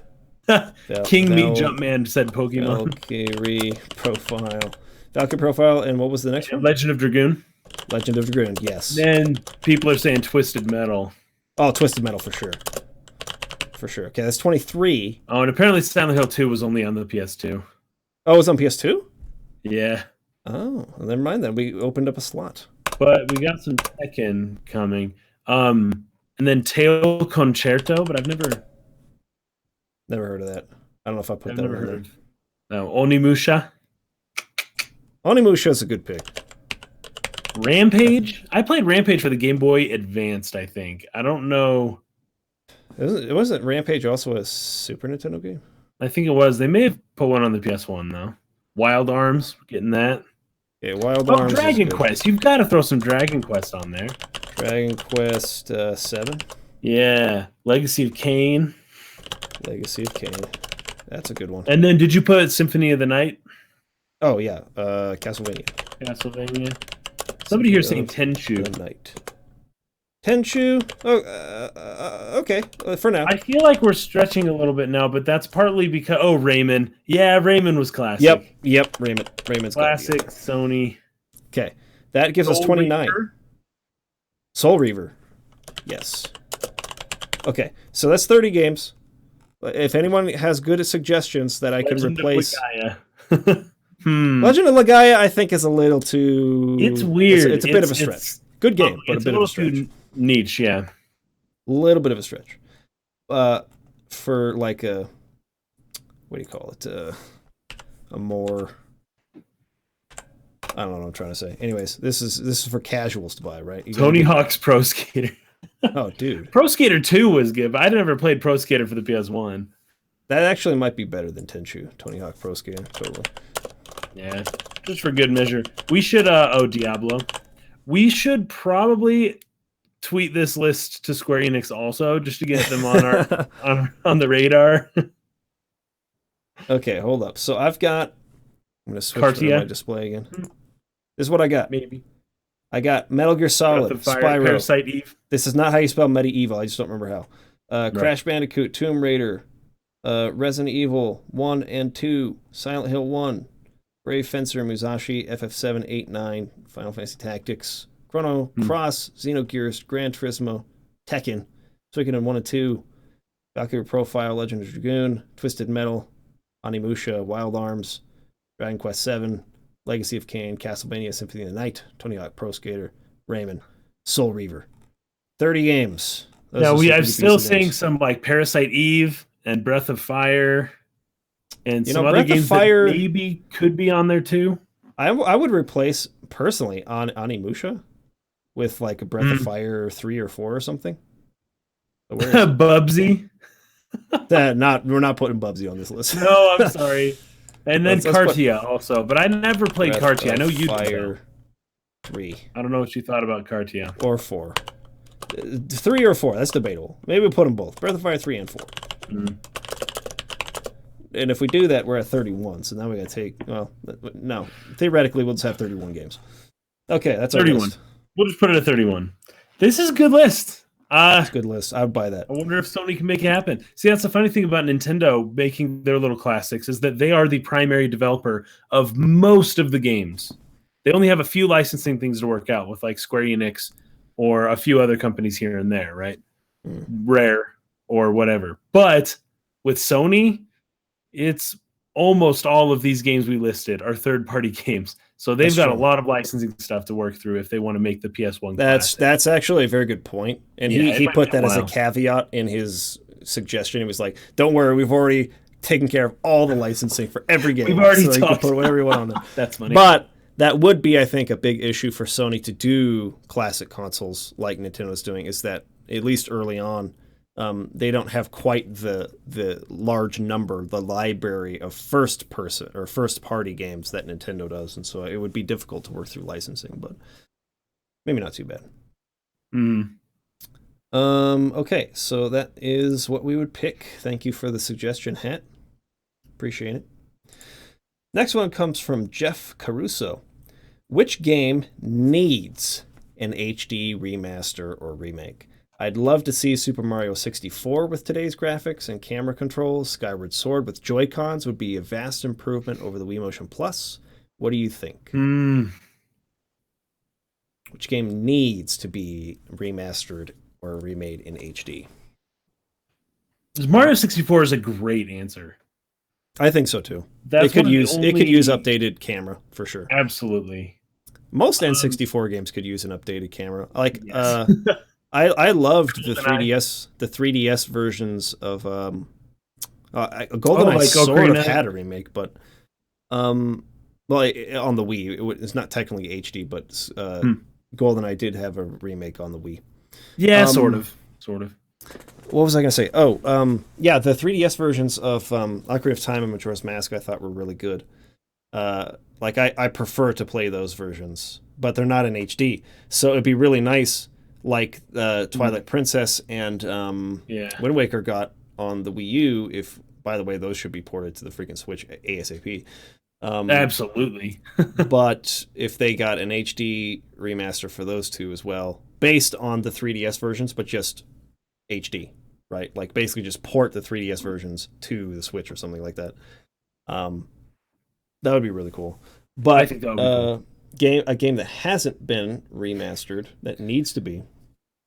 King Me Jumpman said Pokemon. Valkyrie Profile. Valkyrie Profile, and what was the next one? Legend of Dragoon. Legend of Dragoon, yes. Then people are saying Twisted Metal. Oh, Twisted Metal for sure. For sure. Okay, that's 23. Oh, and apparently Silent Hill 2 was only on the PS2. Oh, it was on PS2? Yeah. Oh, well, never mind then. We opened up a slot. But we got some Tekken coming. And then Tail Concerto, but I've never heard of that. I don't know if I put that never on heard of. No, Onimusha. Onimusha's a good pick. Rampage? I played Rampage for the Game Boy Advanced, I think. I don't know. It wasn't Rampage also a Super Nintendo game? I think it was. They may have put one on the PS1, though. Wild Arms, getting that. Yeah, Wild Arms. Dragon Quest. You've got to throw some Dragon Quest on there. Dragon Quest 7? Yeah. Legacy of Kain. Legacy of Kain. That's a good one. And then did you put Symphony of the Night? Oh, yeah. Castlevania. Castlevania. Somebody here saying Tenchu. The Night. Tenchu? Oh, okay. For now. I feel like we're stretching a little bit now, but that's partly because... Oh, Rayman. Yeah, Rayman was classic. Yep. Rayman's classic, Sony. Okay. That gives us 29. Reaver? Soul Reaver. Yes. Okay. So that's 30 games. If anyone has good suggestions that I can replace... Legend of Legaia, I think, is a little too... It's weird. It's a bit of a stretch. Good game, but a bit of a stretch. Niche, yeah. A little bit of a stretch. For like a... What do you call it? A more... I don't know what I'm trying to say. Anyways, this is for casuals to buy, right? Tony Hawk's Pro Skater. Oh, dude. Pro Skater 2 was good, but I never played Pro Skater for the PS1. That actually might be better than Tenchu. Tony Hawk Pro Skater, totally. Yeah, just for good measure. We should, Diablo. We should probably tweet this list to Square Enix also, just to get them on our on the radar. Okay, hold up. So I've got... I'm going to switch to my display again. This is what I got. Maybe. I got Metal Gear Solid, Spyro. Parasite Eve. This is not how you spell medieval. I just don't remember how. Crash Bandicoot, Tomb Raider, Resident Evil 1 and 2, Silent Hill 1, Brave Fencer, Musashi, FF7, 8, 9, Final Fantasy Tactics, Chrono Cross, Xenogears, Gran Turismo, Tekken, Suikoden 1 and 2, Valkyrie Profile, Legend of Dragoon, Twisted Metal, Onimusha, Wild Arms, Dragon Quest 7, Legacy of Kain, Castlevania, Symphony of the Night, Tony Hawk Pro Skater, Rayman, Soul Reaver. 30 games. I'm still seeing some like Parasite Eve and Breath of Fire and some other games that maybe could be on there too. I would replace, personally, on Onimusha with like a Breath of Fire 3 or 4 or something. Bubsy? We're not putting Bubsy on this list. No, I'm sorry. And then Cartia also, but I never played Cartia. I know you Fire 3. I don't know what you thought about Cartia. Or 4. 3 or 4, that's debatable. Maybe we'll put them both. Breath of Fire 3 and 4. And if we do that, we're at 31. So now we got to take... Well, no. Theoretically, we'll just have 31 games. Okay, that's 31. Our list. We'll just put it at 31. This is a good list. It's a good list. I would buy that. I wonder if Sony can make it happen. See, that's the funny thing about Nintendo making their little classics is that they are the primary developer of most of the games. They only have a few licensing things to work out with, like Square Enix or a few other companies here and there, right? Rare or whatever. But with Sony, it's almost all of these games we listed are third-party games. So they've got a lot of licensing stuff to work through if they want to make the PS1 classic. That's actually a very good point. And he put that as a caveat in his suggestion. He was like, don't worry, we've already taken care of all the licensing for every game. We've already so you can put whatever you want on there. That's funny. But that would be, I think, a big issue for Sony to do classic consoles like Nintendo's doing, is that at least early on, they don't have quite the large number, the library of first party games that Nintendo does, and so it would be difficult to work through licensing, but maybe not too bad. Okay, so that is what we would pick. Thank you for the suggestion, Hat. Appreciate it. Next one comes from Jeff Caruso. Which game needs an HD remaster or remake? I'd love to see Super Mario 64 with today's graphics and camera controls. Skyward Sword with Joy-Cons would be a vast improvement over the Wii Motion Plus. What do you think? Which game needs to be remastered or remade in HD? Mario 64 is a great answer. I think so too. That's it could use updated camera for sure. Absolutely. Most N64 games could use an updated camera. Like yes. I loved the 3DS versions of GoldenEye sort of had a remake, but well, on the Wii it's not technically HD, but GoldenEye did have a remake on the Wii. Yeah, sort of. What was I going to say? Oh, yeah, the 3DS versions of Ocarina of Time and Majora's Mask I thought were really good. Like, I prefer to play those versions, but they're not in HD. So it'd be really nice, like Twilight Princess and Wind Waker got on the Wii U, if, by the way, those should be ported to the freaking Switch ASAP. Absolutely. But if they got an HD remaster for those two as well, based on the 3DS versions, but just HD, right? Like basically just port the 3DS versions to the Switch or something like that. That would be really cool. But I think that would be cool. A game that hasn't been remastered that needs to be.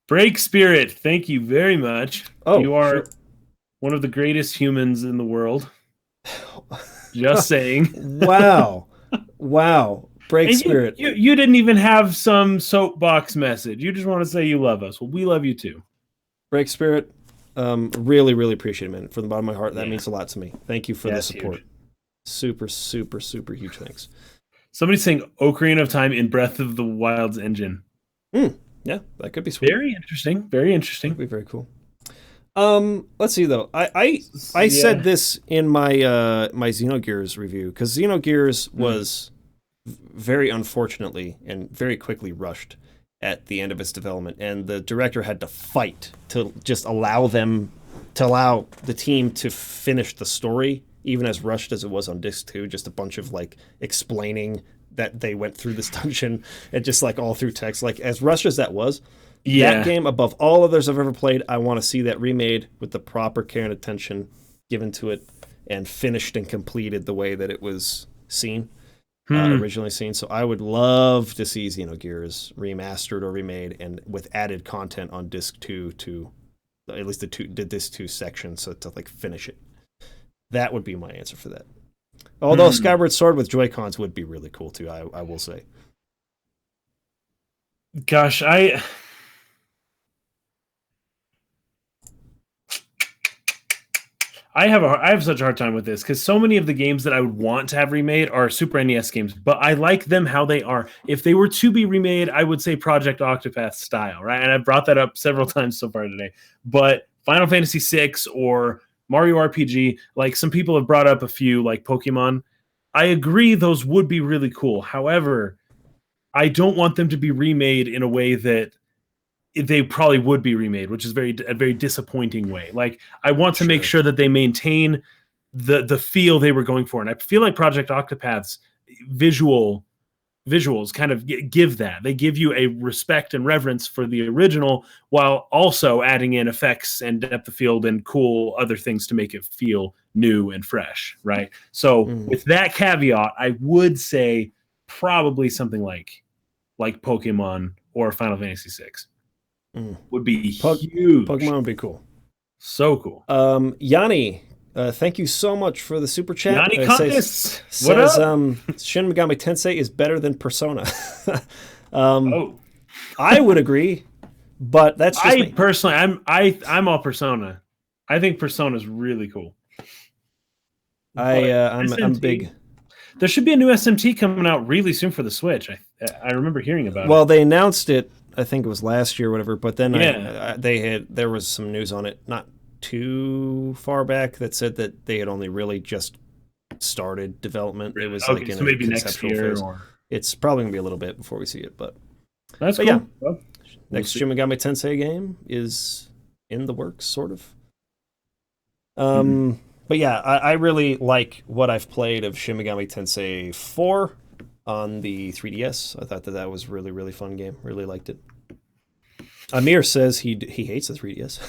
Break Spirit, thank you very much. Oh, you are one of the greatest humans in the world. Just saying. Wow. Break Spirit. You didn't even have some soapbox message. You just want to say you love us. Well, we love you too. Break Spirit, really, really appreciate it, man. From the bottom of my heart, that means a lot to me. Thank you for the support. Huge. Super, super, super huge thanks. Somebody's saying Ocarina of Time in Breath of the Wild's engine. Yeah, that could be sweet. Very interesting. Very interesting. That'd be very cool. Let's see though. I said this in my my Xenogears review because Xenogears was very unfortunately and very quickly rushed at the end of its development, and the director had to fight to just allow the team to finish the story, even as rushed as it was on disc 2. Just a bunch of like explaining that they went through this dungeon and just like all through text, like as rushed as that was. That game, above all others I've ever played, I want to see that remade with the proper care and attention given to it and finished and completed the way that it was seen, originally seen. So I would love to see Xenogears remastered or remade and with added content on disc 2 to at least the disc 2 section, so to like finish it. That would be my answer for that. Although Skyward Sword with Joy-Cons would be really cool too, I will say. Gosh, I have such a hard time with this because so many of the games that I would want to have remade are Super NES games, but I like them how they are. If they were to be remade, I would say Project Octopath style, right? And I've brought that up several times so far today. But Final Fantasy VI or Mario RPG, like some people have brought up a few, like Pokemon. I agree those would be really cool. However, I don't want them to be remade in a way that they probably would be remade, which is a very disappointing way. Like I want to make sure that they maintain the feel they were going for, and I feel like Project Octopath's visuals kind of give that. They give you a respect and reverence for the original while also adding in effects and depth of field and cool other things to make it feel new and fresh, right? So with that caveat, I would say probably something like Pokemon or Final Fantasy VI. Would be huge. Pokemon would be cool. So cool. Yanni, thank you so much for the super chat. Yanni says Shin Megami Tensei is better than Persona. I would agree, but that's just me. Personally, I'm all Persona. I think Persona is really cool. I'm big. There should be a new SMT coming out really soon for the Switch. I remember hearing about it. Well, they announced it. I think it was last year or whatever, but then there was some news on it not too far back that said that they had only really just started development. It was so maybe next year phase. It's probably gonna be a little bit before we see it, but that's cool. Yeah, We'll Next see. Shin Megami Tensei game is in the works, sort of. Mhm. But yeah, I really like what I've played of Shin Megami Tensei 4 on the 3DS. I thought that that was really, really fun game. Really liked it. Amir says he hates the 3DS.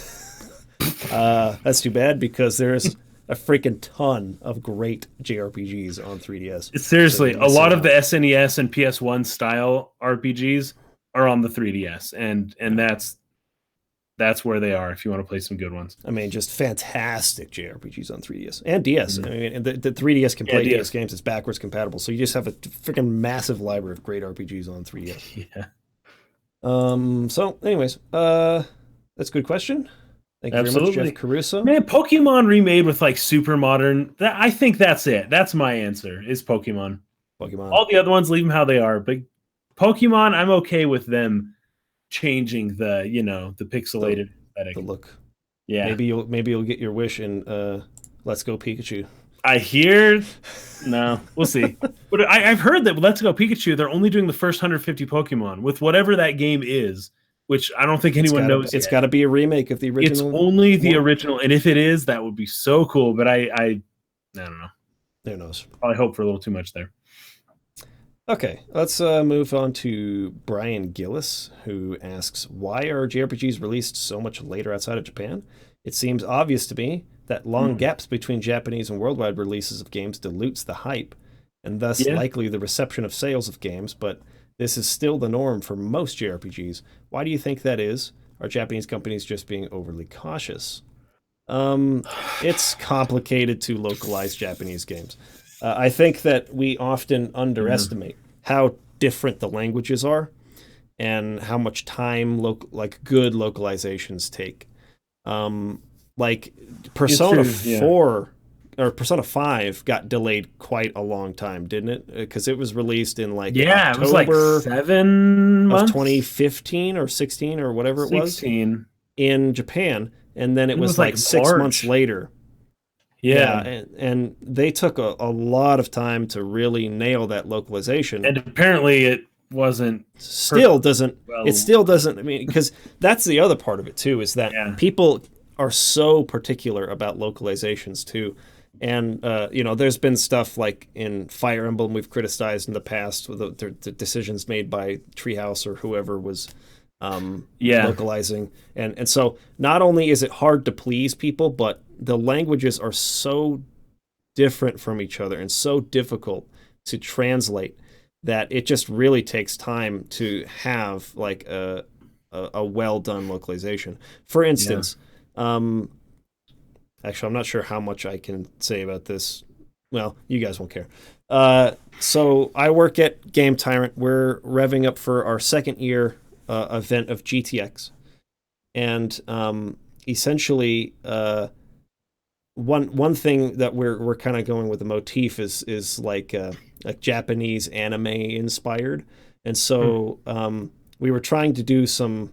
That's too bad because there's a freaking ton of great JRPGs on 3DS. So Seriously, you're a missing lot of the out. SNES and PS1 style RPGs are on the 3DS, and Yeah. that's where they are if you want to play some good ones. I mean, just fantastic JRPGs on 3DS and DS. I Mhm. mean, and the 3DS can Yeah, play DS DS. games. It's backwards compatible. So you just have a freaking massive library of great RPGs on 3DS. Yeah, So, anyways, that's a good question. Thank you very much, Jeff absolutely. Caruso. Man, Pokemon remade with like super modern. I think that's it. That's my answer. Is Pokemon. Pokemon, All the other ones, leave them how they are. But Pokemon, I'm okay with them changing the the pixelated the aesthetic. look. Yeah, Maybe you'll get your wish in Let's Go Pikachu. I hear. No, we'll see. But I've heard that with Let's Go Pikachu, they're only doing the first 150 Pokemon with whatever that game is, which I don't think anyone knows It's yet. gotta be a remake of the It's original only the one. original, and if it is, that would be so cool. But I don't know. Who knows? Probably hope for a little too much there. Okay, let's move on to Brian Gillis, who asks, "Why are JRPGs released so much later outside of Japan? It seems obvious to me that long Hmm. gaps between Japanese and worldwide releases of games dilutes the hype, and thus Yeah. likely the reception of sales of games. But this is still the norm for most JRPGs. Why do you think that is? Are Japanese companies just being overly cautious?" Um, it's complicated to localize Japanese games. I think that we often Yeah. underestimate how different the languages are and how much time like good localizations take. Um, like It's Persona true. Yeah. 4 or Persona 5 got delayed quite a long time, didn't it? Because it was released in like Yeah. It was like October 7 months. of 2015 or 16 or whatever it was 16. in Japan, and then it It was was like like 6 months March. later. Yeah, Yeah. and they took a lot of time to really nail that localization. And apparently it wasn't Still perfect. doesn't it Well, still doesn't I mean because that's the other part of it too is that yeah. people are so particular about localizations too. And there's been stuff like in Fire Emblem we've criticized in the past with the decisions made by Treehouse or whoever was Yeah. localizing, and so not only is it hard to please people, but the languages are so different from each other and so difficult to translate that it just really takes time to have like a well done localization. For Yeah. instance, um, actually, I'm not sure how much I can say about this. Well, you guys won't care. So I work at Game Tyrant. We're revving up for our second year event of GTX, and essentially, one thing that we're kind of going with the motif is like Japanese anime inspired, and Hmm. so we were trying to do some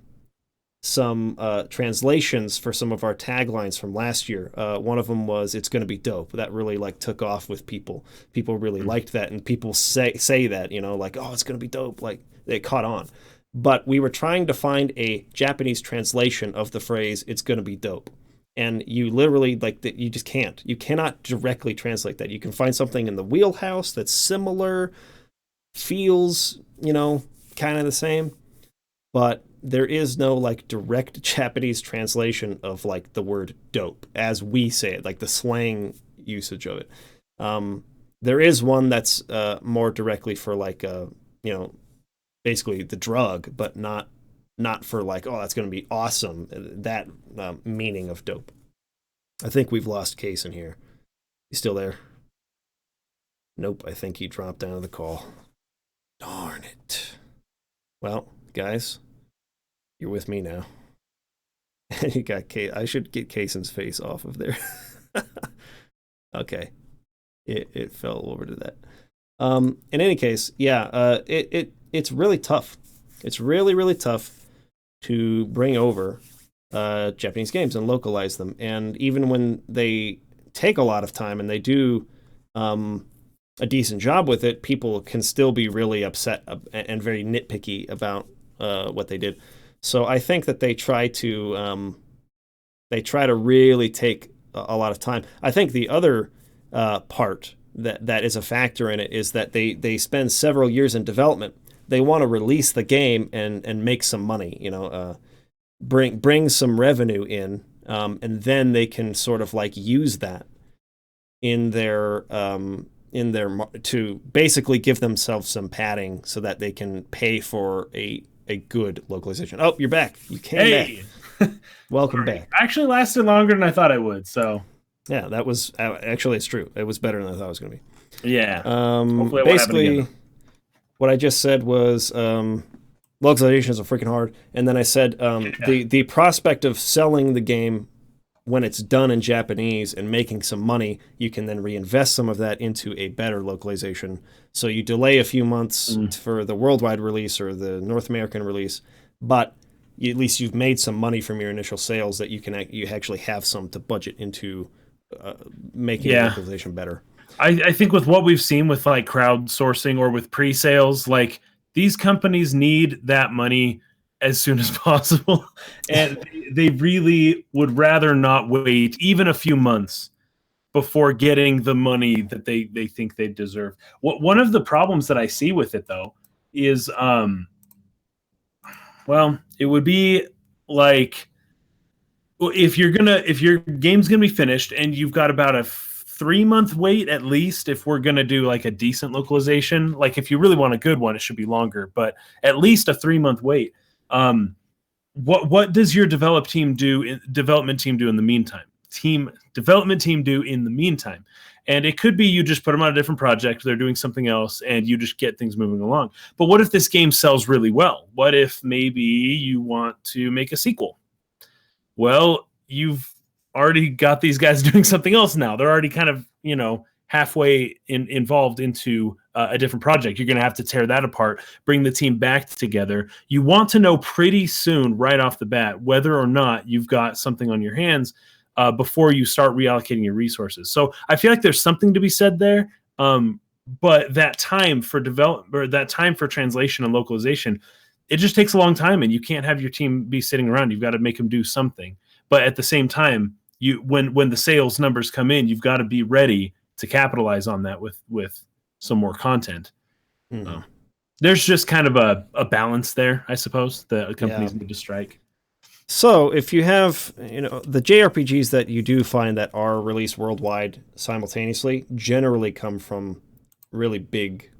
translations for some of our taglines from last year. One of them was "It's going to be dope." That really like took off with people. People really liked that, and people say that like, "Oh, it's going to be dope." Like it caught on. But we were trying to find a Japanese translation of the phrase "It's going to be dope," and you literally like that you just can't. You cannot directly translate that. You can find something in the wheelhouse that's similar, feels kind of the same, but there is no like direct Japanese translation of like the word dope as we say it, like the slang usage of it. There is one that's more directly for like you know basically the drug, but not for like oh that's going to be awesome that meaning of dope. I think we've lost Case in here. You still there? Nope. I think he dropped out of the call. Darn it. Well, guys, you're with me now. You got Case. I should get Kaysen's face off of there. Okay, it fell over to that. In any case, yeah, it's really tough. It's really tough to bring over Japanese games and localize them. And even when they take a lot of time and they do a decent job with it, people can still be really upset and very nitpicky about what they did. So I think that they try to really take a lot of time. I think the other part that is a factor in it is that they spend several years in development. They want to release the game and make some money, bring some revenue in, and then they can sort of like use that in their to basically give themselves some padding so that they can pay for a good localization. Oh, you're back. You came back. Welcome back. Actually lasted longer than I thought I would. So yeah, that was actually, it's true. It was better than I thought it was going to be. Yeah. Basically, what I just said was localizations are freaking hard, and then I said the prospect of selling the game when it's done in Japanese and making some money, you can then reinvest some of that into a better localization. So you delay a few months for the worldwide release or the North American release, but at least you've made some money from your initial sales that you actually have some to budget into making the localization better. I think with what we've seen with like crowdsourcing or with pre-sales, like these companies need that money as soon as possible, and they really would rather not wait even a few months before getting the money that they think they deserve. One of the problems that I see with it though is well, it would be like if your game's gonna be finished and you've got about a 3-month wait at least if we're gonna do like a decent localization. Like if you really want a good one, it should be longer, but at least a 3-month wait. What does your development team do in the meantime? Development team do in the meantime. And it could be you just put them on a different project, they're doing something else, and you just get things moving along. But what if this game sells really well? What if maybe you want to make a sequel? Well, you've already got these guys doing something else now. They're already kind of, halfway involved into a different project. You're going to have to tear that apart, bring the team back together. You want to know pretty soon, right off the bat, whether or not you've got something on your hands before you start reallocating your resources. So I feel like there's something to be said there. But that time for development, or that time for translation and localization, it just takes a long time, and you can't have your team be sitting around. You've got to make them do something. But at the same time, when the sales numbers come in, you've got to be ready to capitalize on that with some more content. Mm-hmm. There's just kind of a balance there, I suppose, that companies need to strike. So if you have, the JRPGs that you do find that are released worldwide simultaneously generally come from really big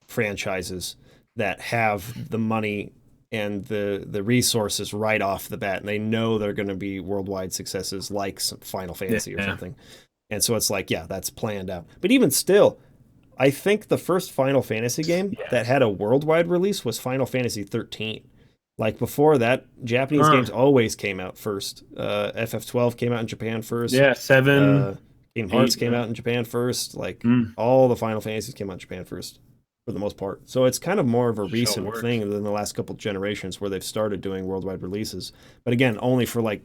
franchises that have the money and the resources right off the bat, and they know they're going to be worldwide successes like some Final Fantasy or something. And so it's like, that's planned out. But even still, I think the first Final Fantasy game that had a worldwide release was Final Fantasy 13. Like before that, Japanese games always came out first. FF12 came out in Japan first. Yeah, 7. Kingdom Hearts came out in Japan first. Like all the Final Fantasies came out in Japan first, for the most part. So it's kind of more of a recent thing than the last couple generations where they've started doing worldwide releases. But again, only for like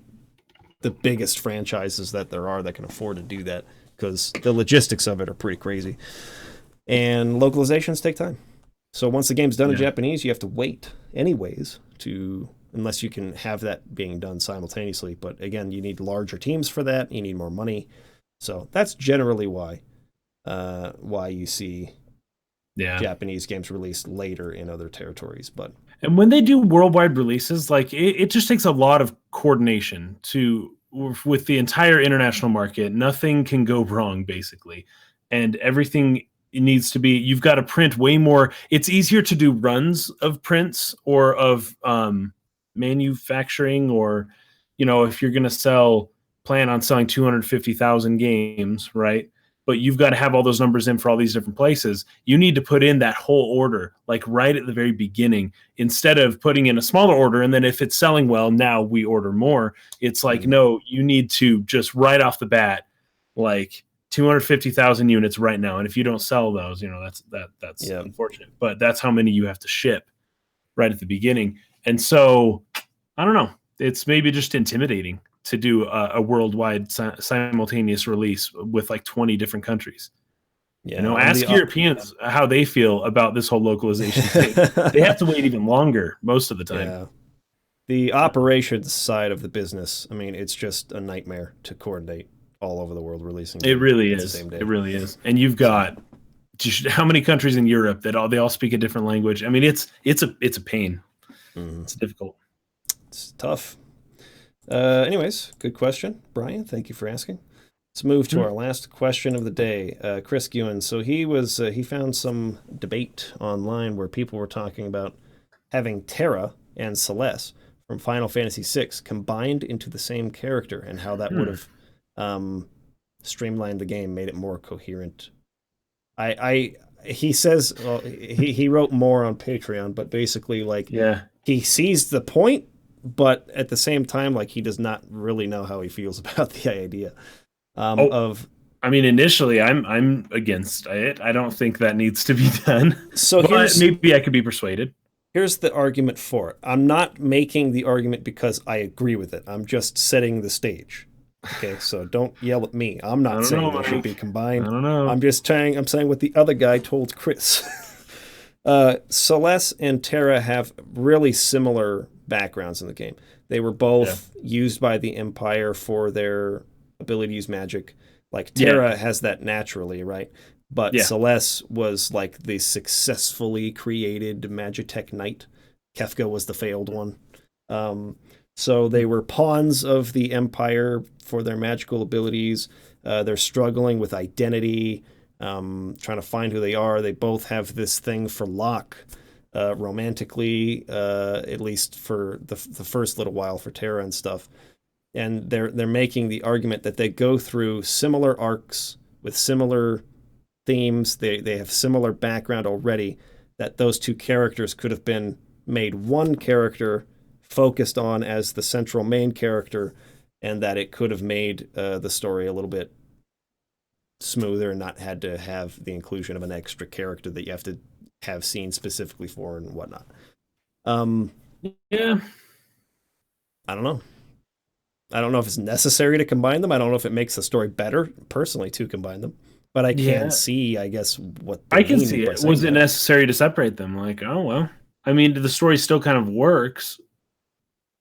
the biggest franchises that there are that can afford to do that, because the logistics of it are pretty crazy. And localizations take time. So once the game's done in Japanese, you have to wait anyways unless you can have that being done simultaneously. But again, you need larger teams for that. You need more money. So that's generally why you see Japanese games released later in other territories. And when they do worldwide releases, like it just takes a lot of coordination with the entire international market. Nothing can go wrong, basically. And everything needs to be, you've got to print way more. It's easier to do runs of prints or of manufacturing, or, if you're going to plan on selling 250,000 games, right? But you've got to have all those numbers in for all these different places. You need to put in that whole order, like right at the very beginning, instead of putting in a smaller order. And then if it's selling well, now we order more. It's like, no, you need to just right off the bat, like 250,000 units right now. And if you don't sell those, that's unfortunate, but that's how many you have to ship right at the beginning. And so I don't know, it's maybe just intimidating to do a worldwide simultaneous release with like 20 different countries. Ask Europeans how they feel about this whole localization thing. They have to wait even longer most of the time. The operations side of the business, I mean, it's just a nightmare to coordinate all over the world releasing It games really at the is. same It day. really is. And you've So got just how many countries in Europe that they all speak a different language? I mean, it's a pain. mhm. It's difficult. It's tough. Anyways, good question, Brian. Thank you for asking. Let's move to Hmm. our last question of the day. Chris Gewen. So he found some debate online where people were talking about having Terra and Celes from Final Fantasy VI combined into the same character and how that would Hmm. have um, streamlined the game, made it more coherent. He says, well, he wrote more on Patreon, but basically like Yeah. he sees the point, but at the same time, like he does not really know how he feels about the idea Oh, of. I mean, initially, I'm against it. I don't think that needs to be done, So but maybe I could be persuaded. here's the argument for it. I'm not making the argument because I agree with it. I'm just setting the stage. Okay, so don't yell at me. I'm I not don't know, saying they should Mike. be I combined. don't know. I'm saying what the other guy told Chris. Celeste and Terra have really similar backgrounds in the game. They were Yeah. both used by the Empire for their ability to use magic. Like Yeah. Terra has that naturally, right? But Yeah. Celeste was like the successfully created Magitech Knight. Kefka was the failed one. Um, so they were pawns of the Empire for their magical abilities. They're struggling with identity, trying to find who they are. They both have this thing for Locke, romantically, at least for the first little while for Terra and stuff. And they're making the argument that they go through similar arcs with similar themes. They have similar background already. That those two characters could have been made one character focused on as the central main character, and that it could have made the story a little bit smoother and not had to have the inclusion of an extra character that you have to have seen specifically for and whatnot. Um, Yeah. I don't know. I don't know if it's necessary to combine them. I don't know if it makes the story better personally to combine them. But I can Yeah. see, I guess, what they I can mean see by it. saying Was it that. necessary to separate them? Like, oh well. I mean, the story still kind of works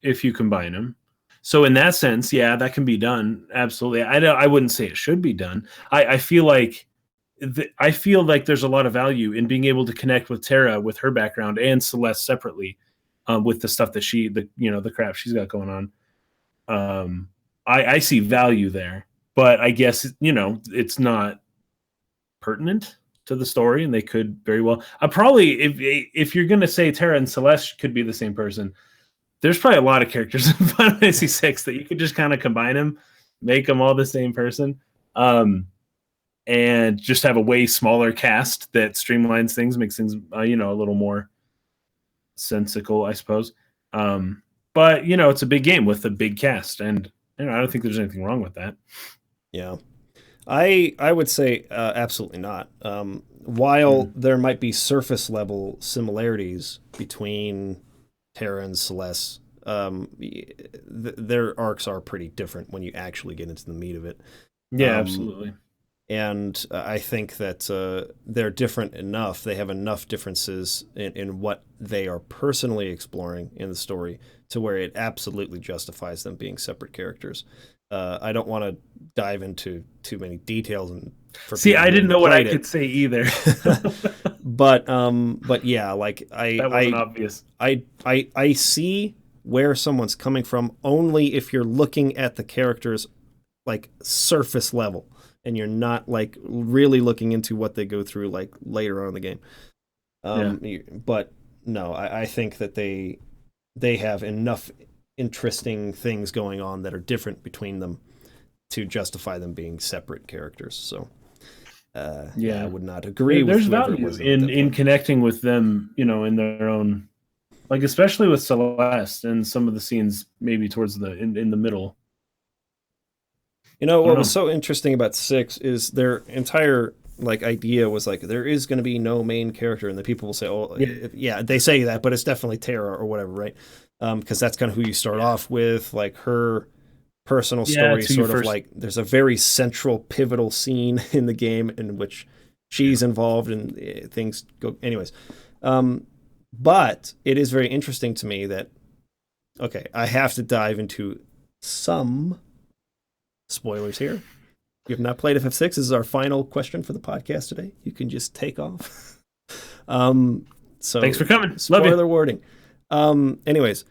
if you combine them. So in that sense, yeah, that can be done. Absolutely. I wouldn't say it should be done. I feel like I feel like there's a lot of value in being able to connect with Tara with her background and Celeste separately, with the stuff that the crap she's got going on. I see value there, but I guess it's not pertinent to the story, and they could very well. I probably if you're gonna say Tara and Celeste could be the same person, there's probably a lot of characters in Final Fantasy VI that you could just kind of combine them, make them all the same person, and just have a way smaller cast that streamlines things, makes things a little more sensical, I suppose. But it's a big game with a big cast, and I don't think there's anything wrong with that. Yeah. I would say absolutely not. While Mm. there might be surface level similarities between Terra and Celeste, their arcs are pretty different when you actually get into the meat of it. Yeah, Um, absolutely. and I think that they're different enough. They have enough differences in what they are personally exploring in the story to where it absolutely justifies them being separate characters. I don't want to dive into too many details and for See, people I who didn't haven't know what I played could it. say either. But yeah, like That wasn't obvious. I see where someone's coming from only if you're looking at the characters like surface level and you're not like really looking into what they go through like later on in the game. Yeah. But no, I think that they have enough interesting things going on that are different between them to justify them being separate characters. So yeah, I Yeah. would not agree with There's whoever it value was at in that point. connecting with them, in their own, like especially with Celeste and some of the scenes maybe towards in the middle. You know I don't what was know. so interesting about six is their entire like idea was like there is going to be no main character, and the people will say, "Oh, Yeah. yeah," they say that, but it's definitely Tara or whatever, right? Because that's kind of who you start Yeah. off with, like her personal Yeah, story. it's who you Sort of first. like there's a very central, pivotal scene in the game in which Yeah. she's involved and things go. Anyways, but it is very interesting to me that Okay, I have to dive into some spoilers here. If you have not played FF6, this is our final question for the podcast today. You can just take off. So Thanks for coming. Love spoiler you. warning. Anyways,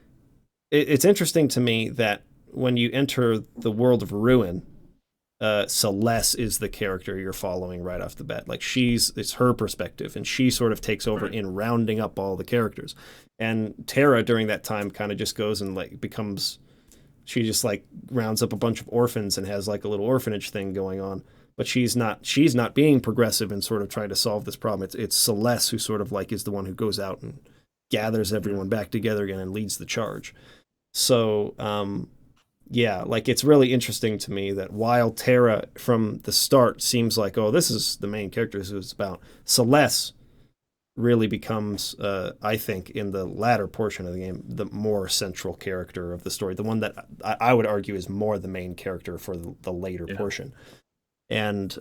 it's interesting to me that when you enter the world of Ruin, Celes is the character you're following right off the bat. Like it's her perspective, and she sort of takes over in rounding up all the characters. And Terra during that time kind of just goes and like becomes, she just like rounds up a bunch of orphans and has like a little orphanage thing going on. But she's not being progressive and sort of trying to solve this problem. It's Celes who sort of like is the one who goes out and gathers everyone back together again and leads the charge. So yeah, like it's really interesting to me that while Terra from the start seems like, oh, this is the main character, this is about, Celes really becomes, I think, in the latter portion of the game, the more central character of the story, the one that I would argue is more the main character for the later portion. And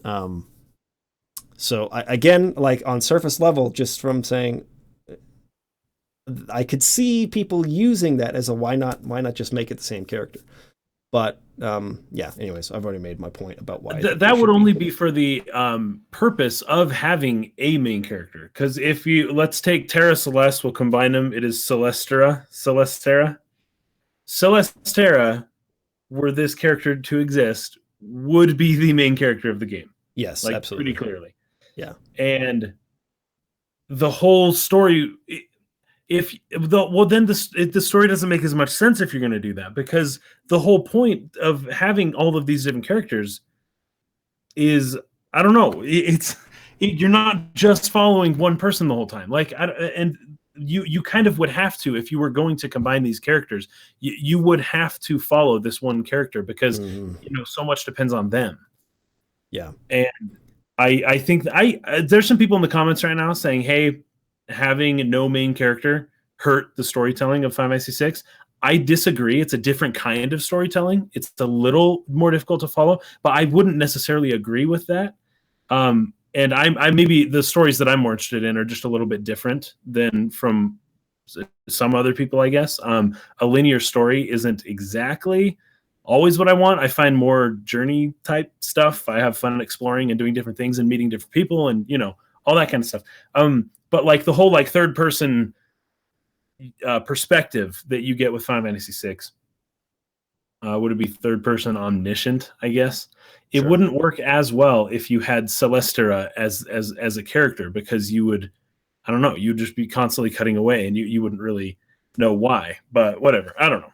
so again, like on surface level, just from saying, I could see people using that as a why not just make it the same character. But yeah, anyways, I've already made my point about why. That would only be for the purpose of having a main character. Because if let's take Terra Celeste, we'll combine them. It is Celestera. Celestera, were this character to exist, would be the main character of the game. Yes, like, absolutely. Pretty clearly. Yeah. And the whole story... then the story doesn't make as much sense if you're going to do that, because the whole point of having all of these different characters is, I don't know, you're not just following one person the whole time. Like, and you kind of would have to, if you were going to combine these characters, you would have to follow this one character, because so much depends on them. Yeah. And I think there's some people in the comments right now saying, hey, having no main character hurt the storytelling of Final Fantasy VI. I disagree. It's a different kind of storytelling. It's a little more difficult to follow, but I wouldn't necessarily agree with that. And I maybe the stories that I'm more interested in are just a little bit different than from some other people, I guess. A linear story isn't exactly always what I want. I find more journey type stuff. I have fun exploring and doing different things and meeting different people and, all that kind of stuff. But like the whole like third person perspective that you get with Final Fantasy VI, would it be third person omniscient? I guess it wouldn't work as well if you had Celestera as a character, because you would, I don't know, you'd just be constantly cutting away and you wouldn't really know why. But whatever, I don't know.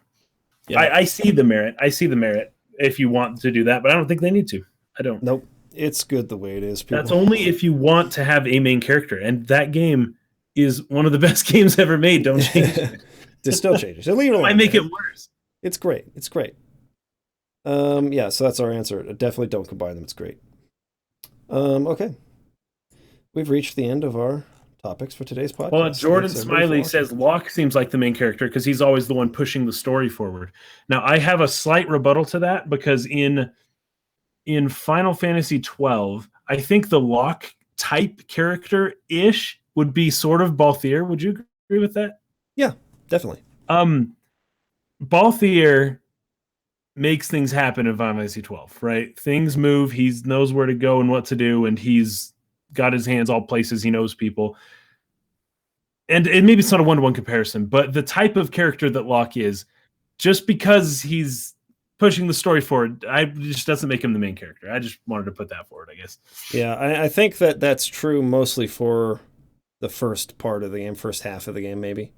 Yeah. I see the merit. I see the merit if you want to do that, but I don't think they need to. I don't. Nope. It's good the way it is. People. That's only if you want to have a main character, and that game is one of the best games ever made. Don't change it. Just don't change it. Just leave it alone. Might make it worse. It's great. It's great. Yeah, so that's our answer. Definitely don't combine them. It's great. Okay. We've reached the end of our topics for today's podcast. Well, Jordan Smiley says Locke seems like the main character because he's always the one pushing the story forward. Now, I have a slight rebuttal to that, because in Final Fantasy 12, I think the Locke type character-ish would be sort of Balthier. Would you agree with that? Yeah, definitely. Balthier makes things happen in Final Fantasy 12, right? Things move, he knows where to go and what to do, and he's got his hands all places, he knows people. And maybe it's not a one-to-one comparison, but the type of character that Locke is, just because he's pushing the story forward, it just doesn't make him the main character. I just wanted to put that forward, I guess. Yeah, I think that's true mostly for the first part of the game, first half of the game, maybe.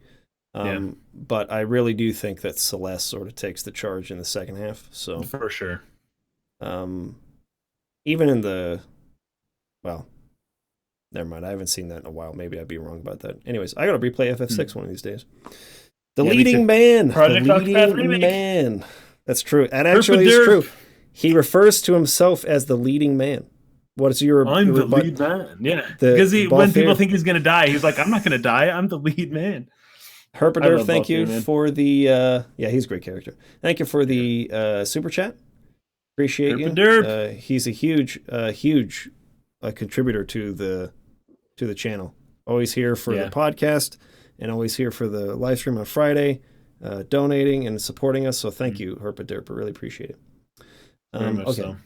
But I really do think that Celes sort of takes the charge in the second half. So for sure. Even in well, never mind. I haven't seen that in a while. Maybe I'd be wrong about that. Anyways, I got to replay FF6 one of these days. The leading man. Project the leading man. That's true. And actually, it's true. He refers to himself as the leading man. What is your? I'm the lead man. Yeah, because when people think he's going to die, he's like, "I'm not going to die. I'm the lead man." Herpader, thank you for the. Yeah, he's a great character. Thank you for the super chat. Appreciate you. He's a huge contributor to the channel. Always here for the podcast, and always here for the live stream on Friday. donating and supporting us. So thank you, Herpa Derpa. Really appreciate it. Very much so.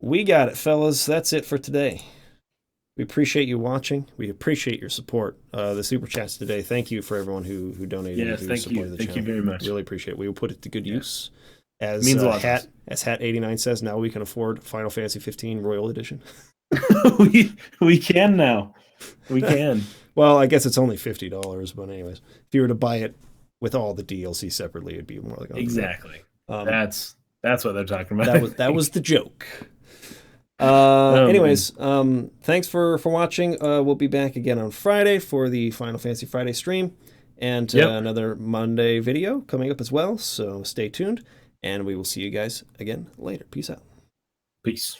We got it, fellas. That's it for today. We appreciate you watching. We appreciate your support. The super chats today. Thank you for everyone who donated. Yes, thank you. Thank you very much. Really appreciate it. We will put it to good use. As means a lot. As Hat89 says, now we can afford Final Fantasy 15 Royal Edition. we can now. We can. Well, I guess it's only $50, but anyways, if you were to buy it with all the DLC separately, it'd be more like exactly. That's what they're talking about. That was the joke. Anyways, thanks for watching. We'll be back again on Friday for the Final Fantasy Friday stream, and another Monday video coming up as well. So stay tuned, and we will see you guys again later. Peace out. Peace.